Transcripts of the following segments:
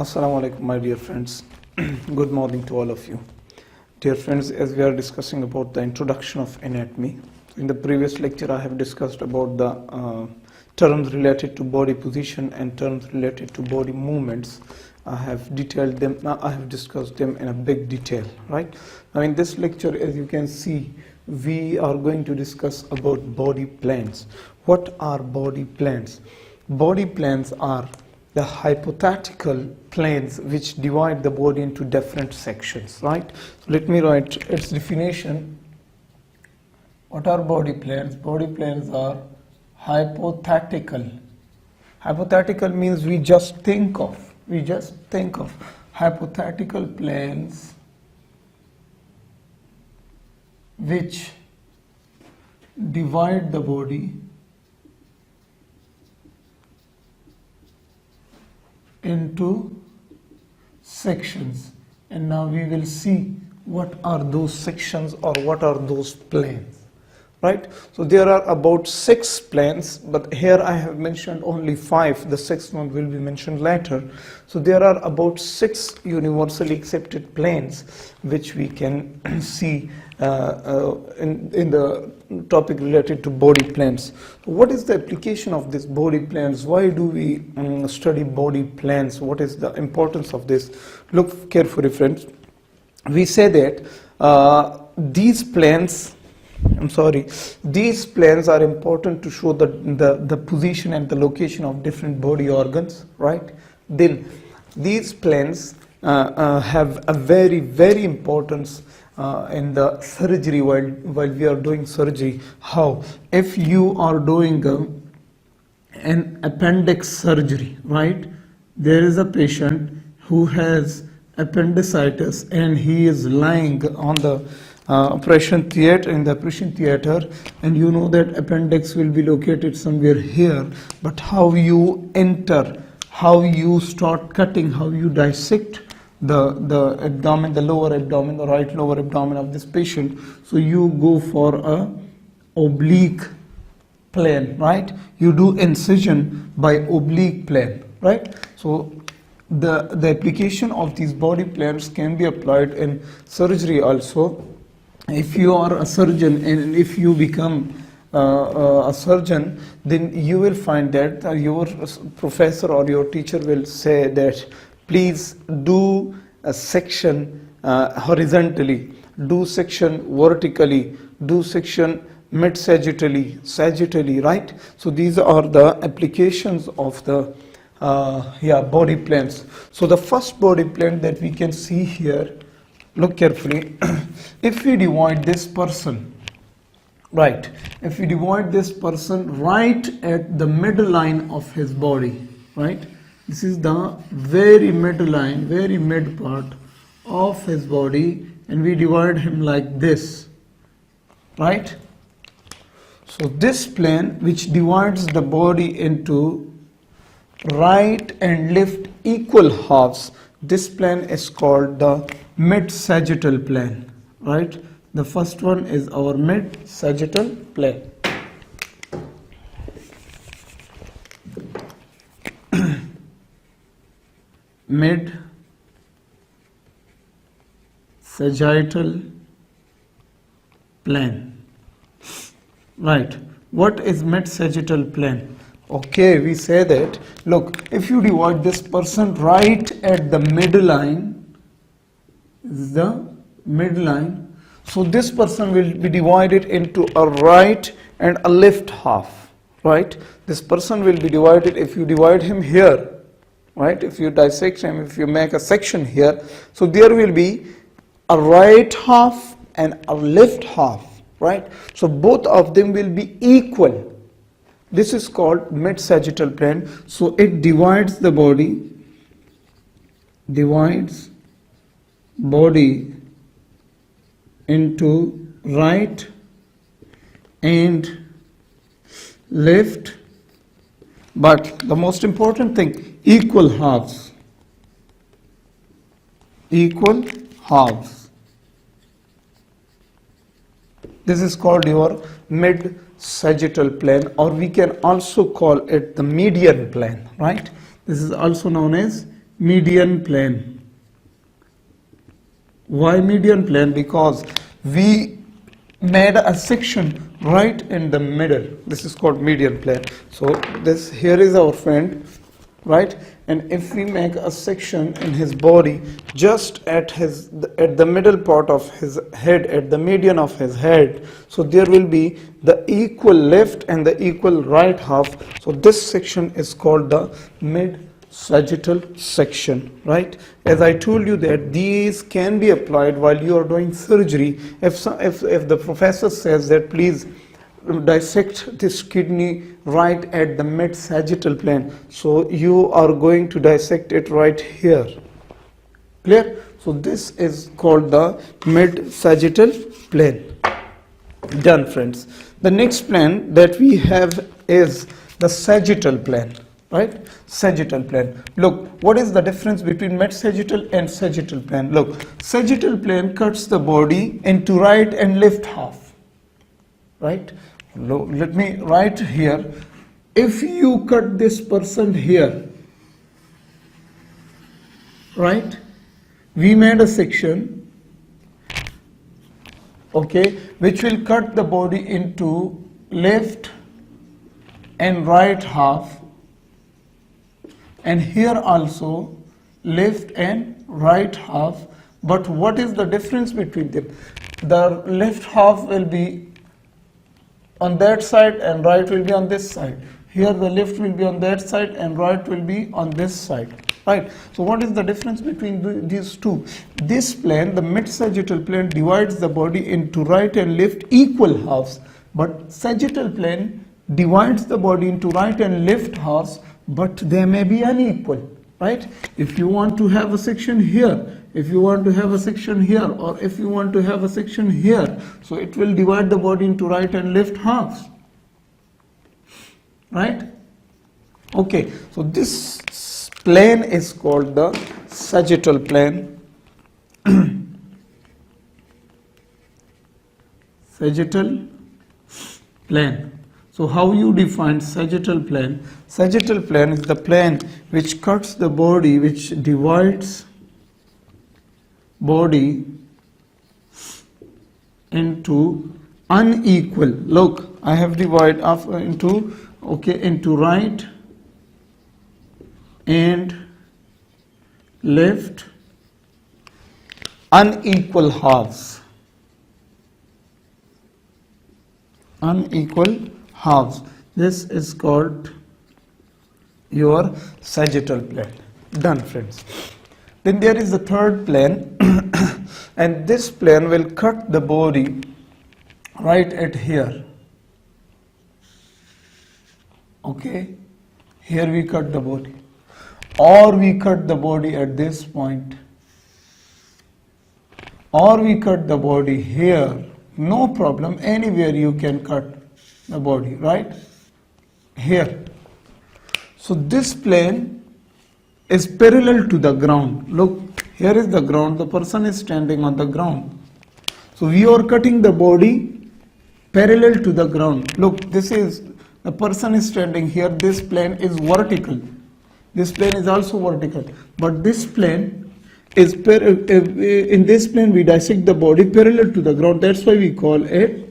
Assalamu alaikum, my dear friends. Good morning to all of you. Dear friends, as we are discussing about the introduction of anatomy, in the previous lecture I have discussed about the terms related to body position and terms related to body movements. I have detailed them, I have discussed them in a big detail, right? Now in this lecture, as you can see, we are going to discuss about body plans. What are body plans? Body plans are the hypothetical planes which divide the body into different sections, right? So let me write its definition. What are body plans? Body plans are hypothetical. Hypothetical means we just think of hypothetical planes which divide the body into sections, and now we will see what are those sections or what are those planes, right? So there are about 6 planes, but here I have mentioned only 5. The 6th one will be mentioned later. So there are about 6 universally accepted planes which we can see in the topic related to body plans. What is the application of these body plans? Why do we study body plans? What is the importance of this? Look carefully, friends. We say that these plans are important to show the position and the location of different body organs, right? Then these plans have a very, very importance in the surgery while we are doing surgery. How? If you are doing an appendix surgery, right? There is a patient who has appendicitis and he is lying on the operation theater, and you know that appendix will be located somewhere here, but how you enter, how you start cutting, how you dissect the abdomen, the lower abdomen, the right lower abdomen of this patient. So you go for a oblique plane, right? You do incision by oblique plane, right? So the application of these body plans can be applied in surgery also. If you are a surgeon and if you become a surgeon, then you will find that your professor or your teacher will say that please do a section horizontally, do section vertically, do section mid-sagittally, right? So these are the applications of the body plans. So the first body plan that we can see here, look carefully. If we divide this person, right, if we divide this person right at the midline of his body, right, this is the very midline, very mid part of his body, and we divide him like this, right? So this plane which divides the body into right and left equal halves, this plane is called the mid-sagittal plane, right? The first one is our mid-sagittal plane. Mid-sagittal plane, right? What is mid-sagittal plane? Okay, we say that, look, if you divide this person right at the midline, this is the midline, so this person will be divided into a right and a left half, right? This person will be divided, if you divide him here, right? If you dissect him, if you make a section here, so there will be a right half and a left half, right? So both of them will be equal. This is called mid-sagittal plane. So it divides the body, into right and left, but the most important thing, equal halves. This is called your mid-sagittal plane, or we can also call it the median plane, right? This is also known as median plane. Why median plane? Because we made a section right in the middle. This is called median plane. So this here is our friend, right? And if we make a section in his body just at the middle part of his head, at the median of his head, so there will be the equal left and the equal right half. So this section is called the mid sagittal section, right? As I told you that these can be applied while you are doing surgery. If the professor says that please dissect this kidney right at the mid sagittal plane, so you are going to dissect it right here. Clear? So this is called the mid sagittal plane. Done, friends. The next plane that we have is the sagittal plane, right? Sagittal plane. Look, what is the difference between mid sagittal and sagittal plane? Look, sagittal plane cuts the body into right and left half, right? Let me write here. If you cut this person here, right, we made a section, okay, which will cut the body into left and right half, and here also left and right half. But what is the difference between them? The left half will be on that side and right will be on this side. Here the left will be on that side and right will be on this side, right? So what is the difference between these two? This plane, the mid sagittal plane, divides the body into right and left equal halves, but sagittal plane divides the body into right and left halves, but they may be unequal, right? If you want to have a section here, if you want to have a section here, or if you want to have a section here, so it will divide the body into right and left halves, right? Okay, so this plane is called the sagittal plane. Sagittal plane. So how you define sagittal plane? Sagittal plane is the plane which cuts the body, which divides body into unequal. Look, I have divided into right and left unequal halves. Unequal halves. This is called your sagittal plane. Done, friends. Then there is the third plane, and this plane will cut the body right at here. Okay, here we cut the body, or we cut the body at this point, or we cut the body here. No problem, anywhere you can cut the body, right? Here. So this plane is parallel to the ground. Look, here is the ground, the person is standing on the ground. So we are cutting the body parallel to the ground. Look, this is, the person is standing here, this plane is vertical. This plane is also vertical. But this plane is, in this plane we dissect the body parallel to the ground. That's why we call it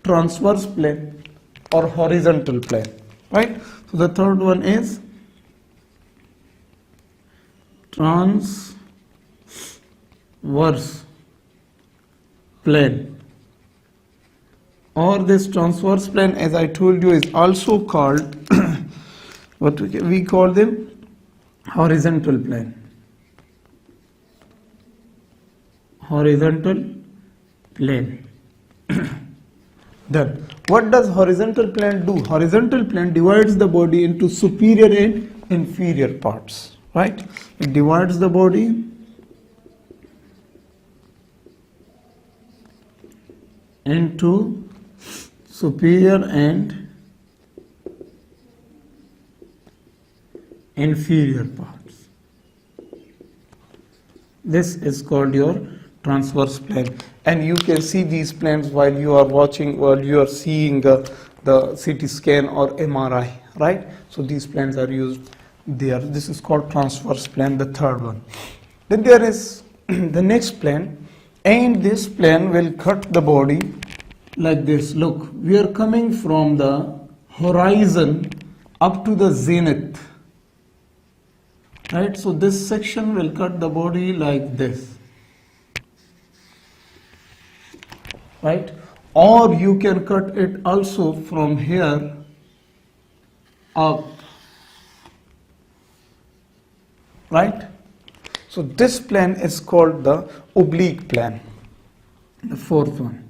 transverse plane or horizontal plane, right? So the third one is transverse plane, or this transverse plane, as I told you, is also called what we call them horizontal plane. Horizontal plane. Then what does horizontal plane do? Horizontal plane divides the body into superior and inferior parts, right? It divides the body into superior and inferior parts. This is called your transverse plane, and you can see these planes while you are watching, while you are seeing the CT scan or MRI, right? So these planes are used there. This is called transverse plane, the third one. Then there is the next plane, and this plane will cut the body like this. Look, we are coming from the horizon up to the zenith, right? So this section will cut the body like this, right? Or you can cut it also from here up, right? So this plane is called the oblique plane, the fourth one.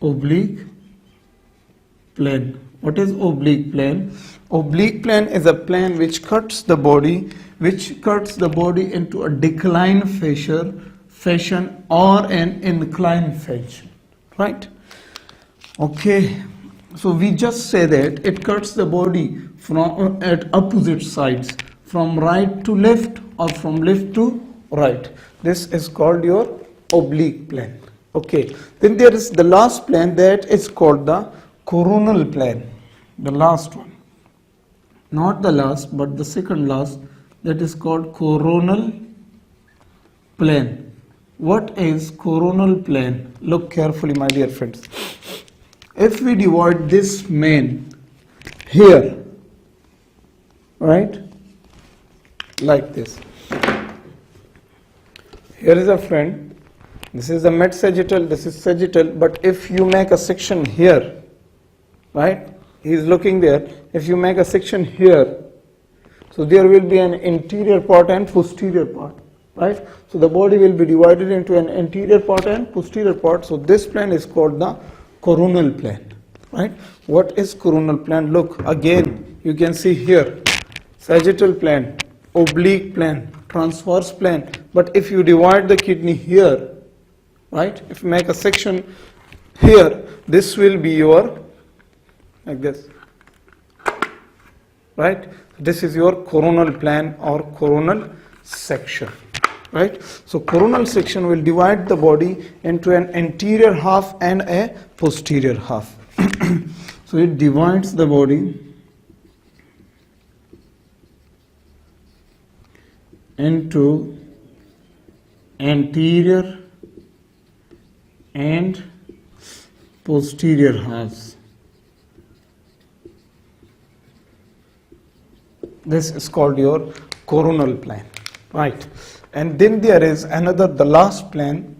Oblique plane. What is oblique plane? Oblique plane is a plane which cuts the body into a decline fashion or an incline fashion, right? Okay, so we just say that it cuts the body from at opposite sides, from right to left or from left to right. This is called your oblique plane. Okay, then there is the last plane, that is called the coronal plane, the last one, not the last but the second last, that is called coronal plane. What is coronal plane? Look carefully, my dear friends. If we divide this main here, right, like this, here is a friend, this is the mid sagittal, this is sagittal, but if you make a section here, right, he is looking there, if you make a section here, so there will be an interior part and posterior part, right? So the body will be divided into an anterior part and posterior part. So this plane is called the coronal plane, right? What is coronal plane? Look, again, you can see here, sagittal plane, oblique plane, transverse plane. But if you divide the kidney here, right, if you make a section here, this will be your, like this, right? This is your coronal plane or coronal section, right? So coronal section will divide the body into an anterior half and a posterior half. So it divides the body into anterior and posterior halves. This is called your coronal plane, right? And then there is another, the last plane,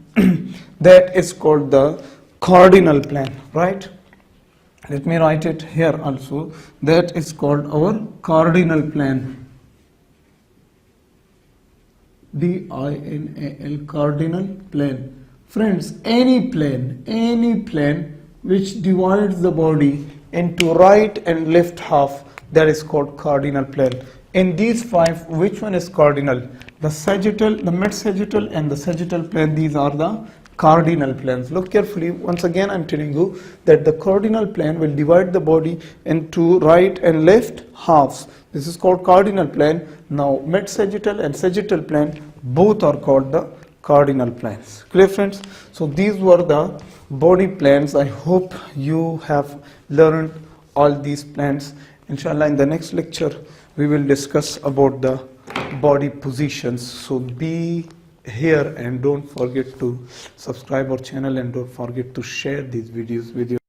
that is called the cardinal plane, right? Let me write it here also. That is called our cardinal plane. D-I-N-A-L, cardinal plane. Friends, any plane which divides the body into right and left half, that is called cardinal plane. In these five, which one is cardinal? The sagittal, the mid sagittal and the sagittal plane, these are the cardinal planes. Look carefully. Once again, I'm telling you that the cardinal plane will divide the body into right and left halves. This is called cardinal plane. Now, mid sagittal and sagittal plane, both are called the cardinal planes. Clear, friends? So these were the body planes. I hope you have learned all these planes. Inshallah, in the next lecture, we will discuss about the body positions. So be here and don't forget to subscribe our channel and don't forget to share these videos with your